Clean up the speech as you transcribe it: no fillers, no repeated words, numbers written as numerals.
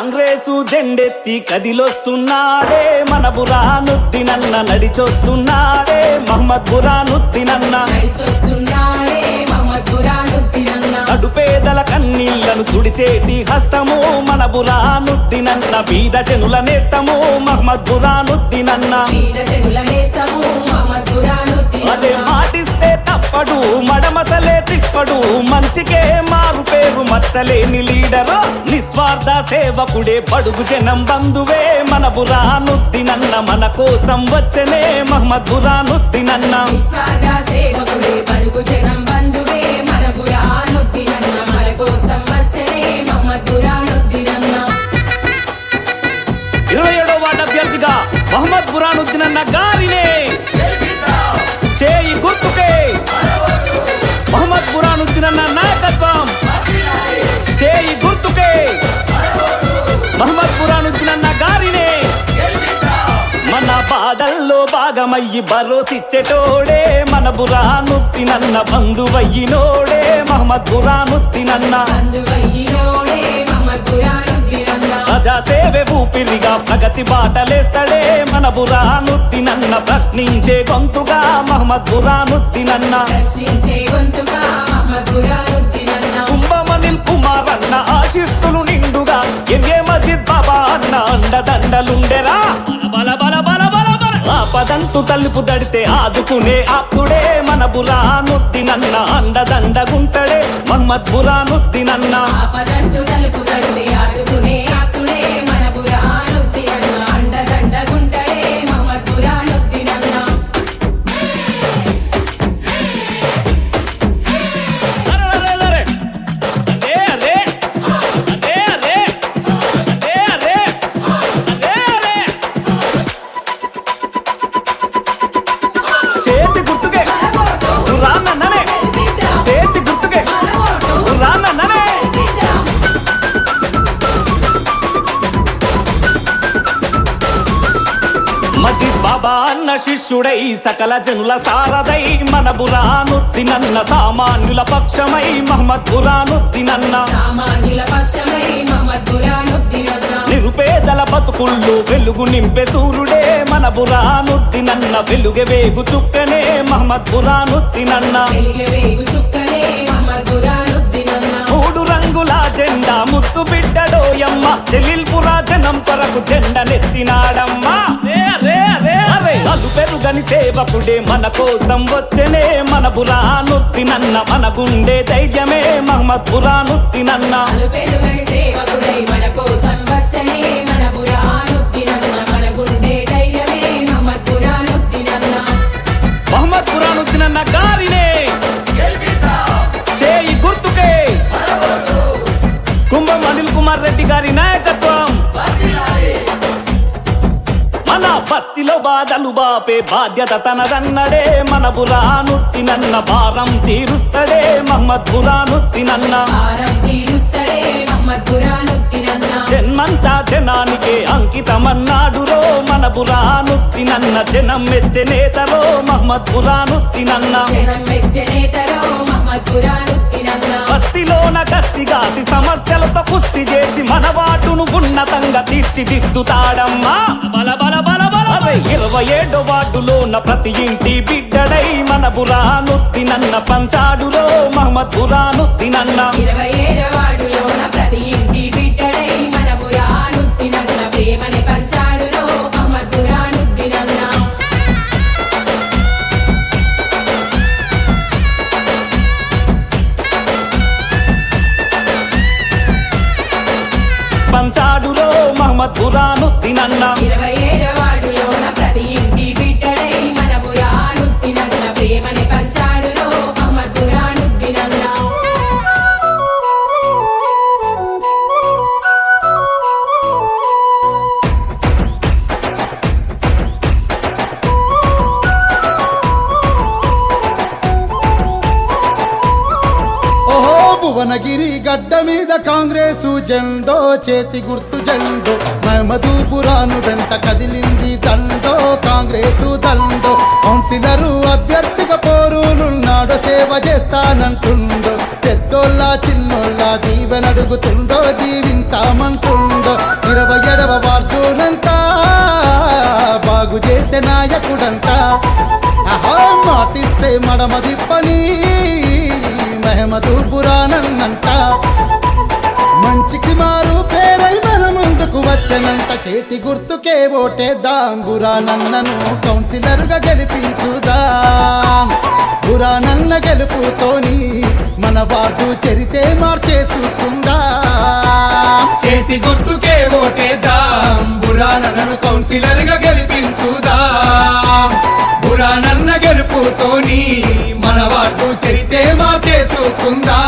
కాంగ్రెసు జెండెత్తి కదిలొస్తున్నాడే మన బురానుద్దీనన్న నడిచొస్తున్నాడే మహమ్మద్ బురానుద్దీనన్న కడుపేదల కన్నీళ్లను తుడిచేటి హస్తము మన బురానుద్దీనన్న బీద జనుల నేస్తము మహమ్మద్ బురానుద్దీనన్న అదే మాటిస్తే తప్పడు మడమసలే తిప్పడు మంచికే మారు పేరు మచ్చలేని లీడరు నిస్వార్థ సేవకుడే బడుగు జనం బంధువే మన బురానుద్దీనన్న మన కోసం వచ్చనే మహమ్మద్ బురానుద్దీనన్న మహమ్మద్ బురానుద్దీనన్న గారినే చేయి గుర్తుకే మహమ్మద్ బురానుద్దీనన్న నాయకత్వం చేయి గుర్తుకే మహమ్మద్ బురానుద్దీనన్న గారినే మన బాధల్లో భాగమయ్యి భరోసిచ్చేటోడే మన బురానుద్దీనన్న బంధువయ్యినోడే మహమ్మద్ బురానుద్దీనన్న ప్రజాసేవే ఊపిరిగా ప్రగతి బాటలేస్తాడే మన బురానుద్దీనన్న ప్రశ్నించే గొంతుగా మహమ్మద్ బురానుద్దీనన్న కుంభమనిల్ కుమార్ అన్న ఆశీస్సులు నిండుగా ఎంగే మజిద్ బాబా అన్న అండదండలుండెరా బల బల బల బల బల ఆపదంతు తలుపు దడితే ఆదుకునే ఆప్తుడే మన బురానుద్దీనన్న అండదండగుంటడే మహమ్మద్ బురానుద్దీనన్న మజిద్ బాబా అన్న శిష్యుడై సకల జనుల సారదై మన బురానుద్దీనన్న సామాన్యుల పక్షమై మహమ్మద్ బురానుద్దీనన్న నిరుపేదల బతుకుళ్ళు వెలుగు నింపే సూర్యుడే మన బురానుద్దీనన్న వెలుగే వేగు చుక్కనే మహమ్మద్ బురానుద్దీనన్న మూడు రంగుల జెండా ముత్తు బిడ్డడోయమ్మ జలీల్పురా జనం కొరకు జెండనెత్తినాడమ్మా అలు పెరుగని సేవకుడే మన కోసం వచ్చనే మన బురానుద్దీనన్న మన గుండె ధైర్యమే మహమ్మద్ బురానుద్దీనన్న మహమ్మద్ బురానుద్దీనన్న గారినే చేయి గుర్తుకే కుంభం అనిల్ కుమార్ రెడ్డి గారి నాయకత్వం మన బస్తీలో బాధలు బాపే బాధ్యత తనదన్నడే మన బురానుద్దీనన్న భారం తీరుస్తడే మహమ్మద్ బురానుద్దీనన్న జన్మంతా జనానికే అంకితమన్నాడురో మన బురానుద్దీనన్న జనం మెచ్చే నేతరో మహమ్మద్ బురానుద్దీనన్న బస్తీలోన గస్తిగాసి సమస్యలతో కుస్తీ చేసి మన వాటును ఉన్నతంగా తీర్చిదిద్దుతాడమ్మా బల బల బల బల 27 వార్డులోన ప్రతి ఇంటి బిడ్డడై మన బురానుద్దీనన్న పంచాడులో మహమ్మద్ బురానుద్దీనన్న పంచాడులో మహమ్మద్ బురానుద్దీనన్న భువనగిరి గడ్డ మీద కాంగ్రెసు జెండో చేతి గుర్తు జెండో మహమ్మద్ బురాను వెంట కదిలింది దండో కాంగ్రెసు దండో కౌన్సిలరు అభ్యర్థిగా పోరులున్నాడో సేవ చేస్తానంటుండో పెద్దోళ్ళ చిన్నోళ్ళ దీవెనడుగుతుండో దీవించామంటుండో చేసే నాయకుడంట ఆహా మాటిస్తే మడమదిప్పని మహమదూర్ బురానన్నంట మంచికి మారు పేరై మన ముందుకు వచ్చనంట చేతి గుర్తుకే ఓటేద్దాం బురానన్నను కౌన్సిలర్గా గెలిపించుదాం బురానన్న గెలుపుతోని మన వార్డు చరితే మార్చేసుకుందాం చేతి గుర్తుకే ఓటేద్దాం బురానన్నను కౌన్సిలర్గా గెలిపించుదాం బురానన్న గెలుపుతోని మన వార్డు చరితే మార్చేసుకుందాం